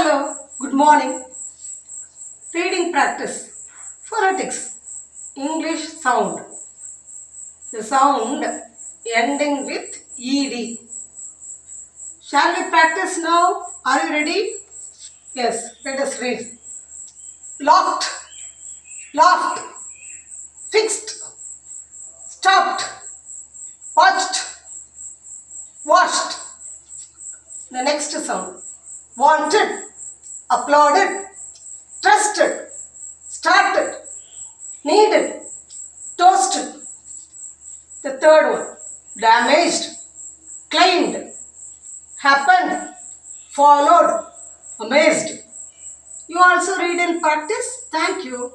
Hello, good morning. Reading practice. Phonetics. English sound. The sound ending with ed. Shall we practice now? Are you ready? Yes, let us read. Locked, laughed, fixed, stopped, watched, washed. The next sound. Wanted, applauded, trusted, started, needed, toasted. The third one. Damaged, claimed, happened, followed, amazed. You also read and practice. Thank you.